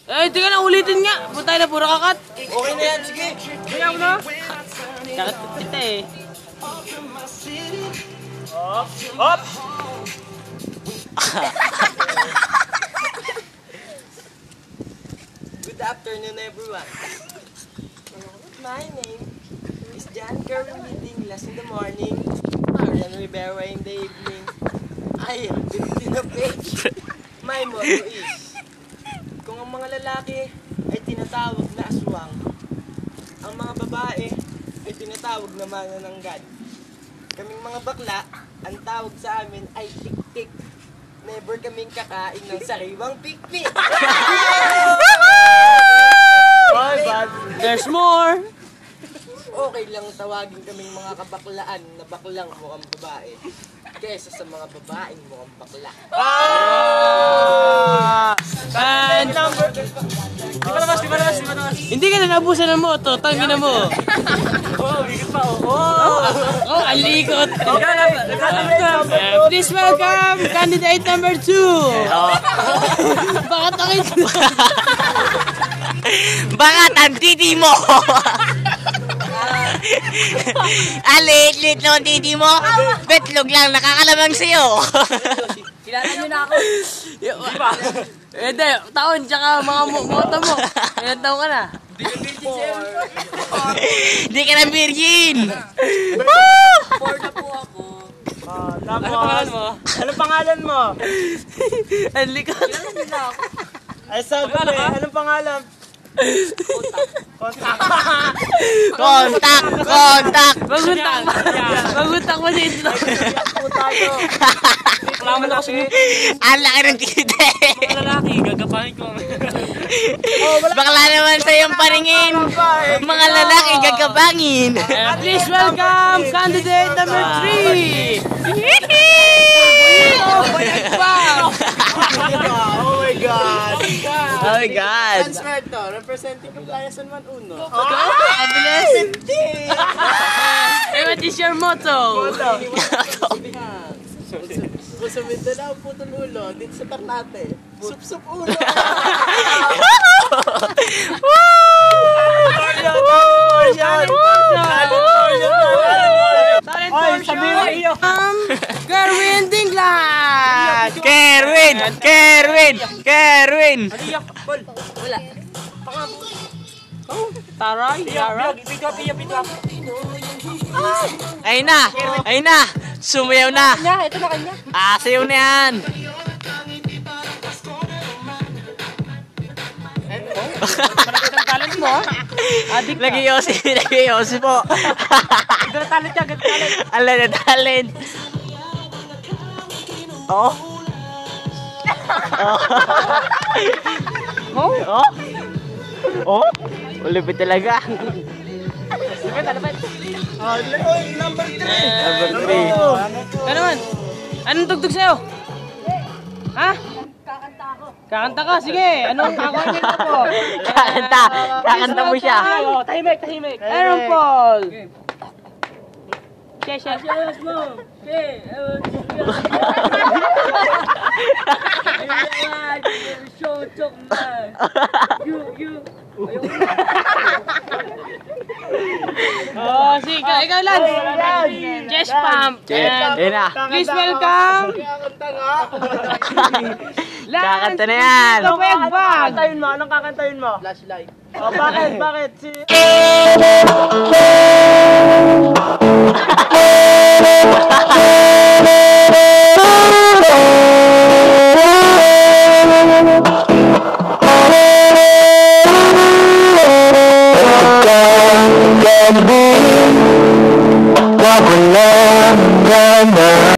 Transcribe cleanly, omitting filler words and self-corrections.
Eh, tingnan na, ulitin nga. Punta na, puro kakat. Okay na yan, sige. Kaya mo na. Kakat kita eh. Hop! Hop! Good afternoon, everyone. My name is John Kerwin Dinglas in the morning, Marian Rivera in the evening. I am 15 of age. My motto is, kung ang mga lalaki ay tinatawag na aswang, ang mga babae ay tinatawag na manananggal. Kaming mga bakla, ang tawag sa amin ay tik-tik. Never kaming kakain ng sariwang pikpik. There's more. Okay lang tawagin kaming mga kabaklaan na baklang mukhang babae kesa sa mga babaeng mukhang bakla. And hindi ka na nabusan ng moto, tangin na mo. Oh, ang likot. Please welcome candidate number 2. Bakit ang ito? Bakit ang titi mo? Alit-lit no titi mo? Betlog lang nakakalamang sa'yo. Kilala nyo na ako. Hindi, taon tsaka mga moto mo. Ilan taon ka na? Di ka na virgin. 4 na po ako. Ano pangalan mo? Ano pangalan mo? Ang likot. Kilala nyo na ako. Ay sabi ko eh, anong pangalan? Kontak. Maguntak mo si Ito. Kalaman ako sa Ang laki ng titi. mga lalaki, gagapahin ko. Bakla naman sa iyong paningin. Mga lalaki gagabangin. And please welcome candidate number 3. Oh my God! Oh my God. Transferto, representing Compliance 1-1. Abilis. Eh, what is your motto? Kung sa Mindanao, putol ulo. Dito sa Ternate, sup-sup ulo. Kerwin Dinglas! Kerwin! Wala. Taray? Ayun na! Sumayaw na! Ito na kanya. Sayaw na yan! Talent mo, ha? Adik ka. Lagi Yossi po! Talent ka, talent. Ala na talent! Oh? Oh? Ulipit talaga! Number 3. Ano naman? Anong tugtog sa'yo? Ha? Kakanta ka, sige. Anong kakanta ka po? Kakanta mo siya. Tahimik. Aaron Paul. Yes mo. Oh, sige. Ikaw lang. Chest pump. Ayun na. Please welcome. Kakanta na yan. Kakantayin mo? Anong kakantayin mo? Flashlight. Oh, bakit? Si...